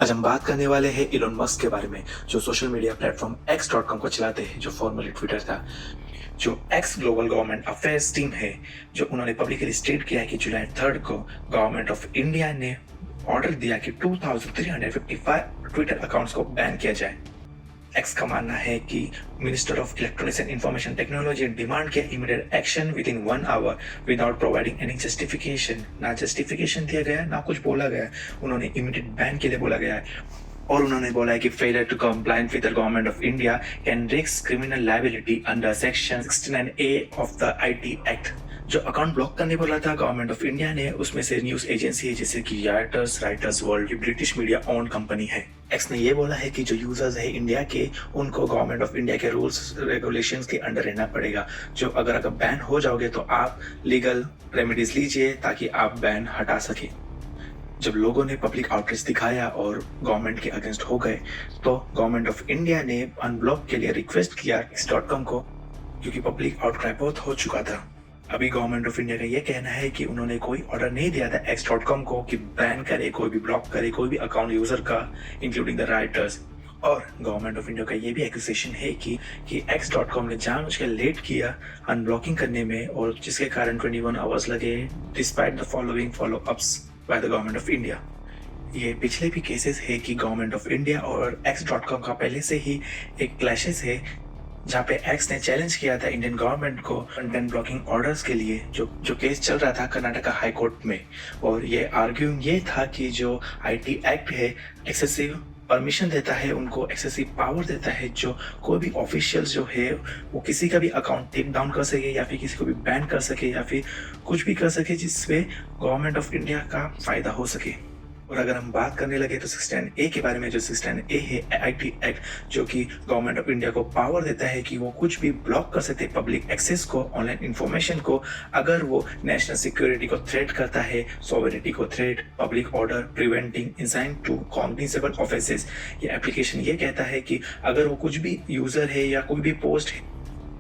आज हम बात करने वाले हैं इलोन मस्क के बारे में, जो सोशल मीडिया प्लेटफॉर्म X.com को चलाते हैं, जो फॉर्मली ट्विटर था। जो x global government affairs team है, जो उन्होंने पब्लिकली स्टेट किया है कि जुलाई 3 को गवर्नमेंट ऑफ इंडिया ने ऑर्डर दिया कि 2355 ट्विटर अकाउंट्स को बैन किया जाए। एक्स का मानना है कि minister of electronics and information technology demand किया immediate action with in 1 hour without providing any justification. ना जस्टिफिकेशन दिया गया, ना कुछ बोला गया, उन्होंने इमीडिएट बैन के लिए बोला गया है। और उन्होंने बोला है कि failure to comply with the government of India can risk criminal liability under section 69A of the IT act. जो अकाउंट ब्लॉक करने बोला था गवर्नमेंट ऑफ इंडिया ने, उसमें से न्यूज एजेंसी है जैसे कि writers world, British media own company है। एक्स ने ये बोला है कि जो यूजर्स है इंडिया के, उनको गवर्नमेंट ऑफ इंडिया के रूल्स रेगुलेशंस के अंडर रहना पड़ेगा। जो अगर बैन हो जाओगे तो आप लीगल रेमेडीज लीजिए ताकि आप बैन हटा सके। जब लोगों ने पब्लिक आउटरीच दिखाया और गवर्नमेंट के अगेंस्ट हो गए, तो गवर्नमेंट ऑफ इंडिया ने अनब्लॉक के लिए रिक्वेस्ट किया X.com को, क्योंकि पब्लिक आउटक्राई बहुत हो चुका था। अभी गवर्नमेंट ऑफ इंडिया का ये कहना है कि उन्होंने कोई ऑर्डर नहीं दिया था X.com को कि बैन करे, कोई भी ब्लॉक करे कोई भी अकाउंट यूजर का, इंक्लूडिंग द राइटर्स। और गवर्नमेंट ऑफ इंडिया का ये भी एक्यूजेशन है कि X.com ने जानबूझ के लेट किया अनब्लॉकिंग करने में, और जिसके कारण 21 आवर्स लगे despite the following follow ups by the government of India. ये पिछले भी केसेस है कि गवर्नमेंट ऑफ इंडिया और X.com का पहले से ही एक क्लैशेस है, जहाँ पे एक्स ने चैलेंज किया था इंडियन गवर्नमेंट को कंटेंट ब्लॉकिंग ऑर्डर्स के लिए, जो केस चल रहा था कर्नाटका हाई कोर्ट में। और ये आर्ग्यूइंग ये था कि जो IT एक्ट है एक्सेसिव परमिशन देता है, उनको एक्सेसिव पावर देता है, जो कोई भी ऑफिशियल्स जो है वो किसी का भी अकाउंट टेक डाउन कर सके या फिर किसी को भी बैन कर सके या फिर कुछ भी कर सके जिससे गवर्नमेंट ऑफ इंडिया का फायदा हो सके। और अगर हम बात करने लगे तो 69A के बारे में, जो 69A है IT एक्ट, जो कि गवर्नमेंट ऑफ इंडिया को पावर देता है कि वो कुछ भी ब्लॉक कर सकते पब्लिक एक्सेस को, ऑनलाइन इंफॉर्मेशन को, अगर वो नेशनल सिक्योरिटी को थ्रेट करता है, सॉवरेनिटी को threat, public order, preventing incite to cognizable offences. ये एप्लीकेशन ये कहता है कि अगर वो कुछ भी यूजर है या कोई भी पोस्ट है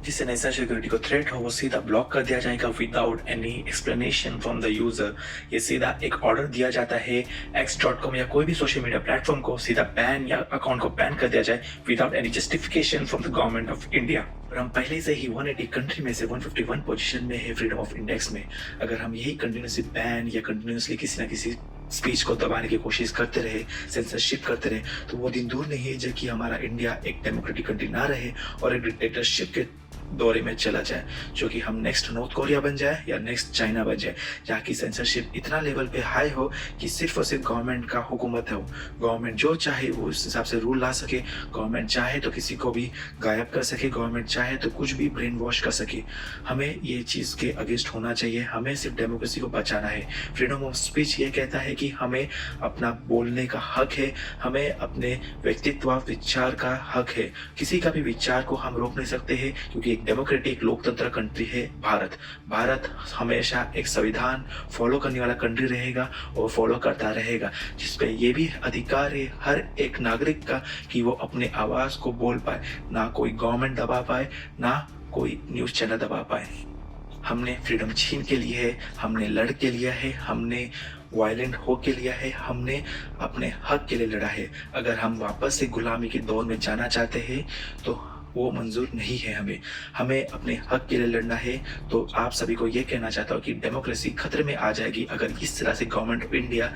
जिससे नेशनल सिक्योरिटी को थ्रेट हो, वो सीधा ब्लॉक कर दिया जाएगा without any explanation from the user. ये सीधा एक ऑर्डर दिया जाता है X.com या कोई भी सोशल मीडिया प्लेटफॉर्म को, सीधा बैन या अकाउंट को बैन कर दिया जाए without any justification from the government of India. और हम पहले से ही 180 कंट्री में से 151 पोजीशन में है फ्रीडम ऑफ इंडेक्स में। अगर हम यही कंटिन्यूसली बैन या कंटिन्यूसली किसी ना किसी स्पीच को दबाने की कोशिश करते रहे, सेंसरशिप करते रहे, तो वो दिन दूर नहीं है जब कि हमारा इंडिया एक डेमोक्रेटिक कंट्री ना रहे और एक डिक्टेटरशिप के दौरे में चला जाए, जो कि हम नेक्स्ट नॉर्थ कोरिया बन जाए या नेक्स्ट चाइना बन जाए, जहाँ की सेंसरशिप इतना लेवल पे हाई हो कि सिर्फ और सिर्फ गवर्नमेंट का हुकूमत है। गवर्नमेंट जो चाहे वो उस हिसाब से रूल ला सके, गवर्नमेंट चाहे तो किसी को भी गायब कर सके, गवर्नमेंट चाहे तो कुछ भी ब्रेन वॉश कर सके। हमें ये चीज़ के अगेंस्ट होना चाहिए, हमें सिर्फ डेमोक्रेसी को बचाना है। फ्रीडम ऑफ स्पीच ये कहता है कि हमें अपना बोलने का हक है, हमें अपने व्यक्तित्व विचार का हक है। किसी का भी विचार को हम रोक नहीं सकते हैं, क्योंकि एक डेमोक्रेटिक लोकतंत्र कंट्री है भारत हमेशा एक संविधान फॉलो करने वाला कंट्री रहेगा और फॉलो करता रहेगा, जिसपे ये भी अधिकार है हर एक नागरिक का कि वो अपने आवाज को बोल पाए, ना कोई गवर्नमेंट दबा पाए, ना कोई न्यूज चैनल दबा पाए। हमने फ्रीडम छीन के लिए है, हमने लड़ के लिया है, हमने वायलेंट हो के लिया है, हमने अपने हक के लिए लड़ा है। अगर हम वापस से गुलामी के दौर में जाना चाहते हैं तो वो मंजूर नहीं है। हमें अपने हक के लिए लड़ना है। तो आप सभी को ये कहना चाहता हूँ कि डेमोक्रेसी खतरे में आ जाएगी अगर इस तरह से गवर्नमेंट ऑफ इंडिया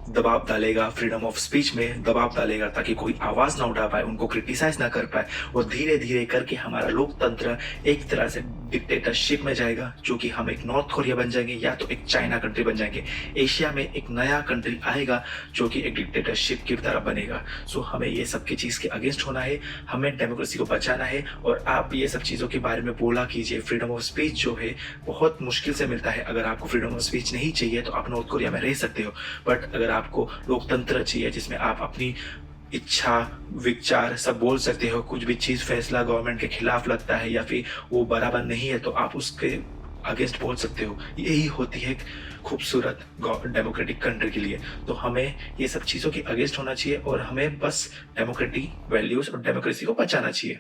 दबाव डालेगा, फ्रीडम ऑफ स्पीच में दबाव डालेगा ताकि कोई आवाज ना उठा पाए, उनको क्रिटिसाइज ना कर पाए, और धीरे धीरे करके हमारा लोकतंत्र एक तरह से डिक्टेटरशिप में जाएगा, जो कि हम एक नॉर्थ कोरिया बन जाएंगे या तो एक चाइना कंट्री बन जाएंगे। एशिया में एक नया कंट्री आएगा जो कि एक डिक्टेटरशिप की तरह बनेगा। सो हमें ये सब की चीज के अगेंस्ट होना है, हमें डेमोक्रेसी को बचाना है। और आप ये सब चीजों के बारे में बोला कीजिए। फ्रीडम ऑफ स्पीच जो है बहुत मुश्किल से मिलता है। अगर आपको फ्रीडम ऑफ स्पीच नहीं चाहिए तो आप नॉर्थ कोरिया में रह सकते हो, बट अगर आपको लोकतंत्र चाहिए जिसमें आप अपनी इच्छा विचार सब बोल सकते हो, कुछ भी चीज फैसला गवर्नमेंट के खिलाफ लगता है या फिर वो बराबर नहीं है तो आप उसके अगेंस्ट बोल सकते हो। यही होती है खूबसूरत डेमोक्रेटिक कंट्री के लिए। तो हमें ये सब चीजों के अगेंस्ट होना चाहिए और हमें बस डेमोक्रेटिक वैल्यूज और डेमोक्रेसी को बचाना चाहिए।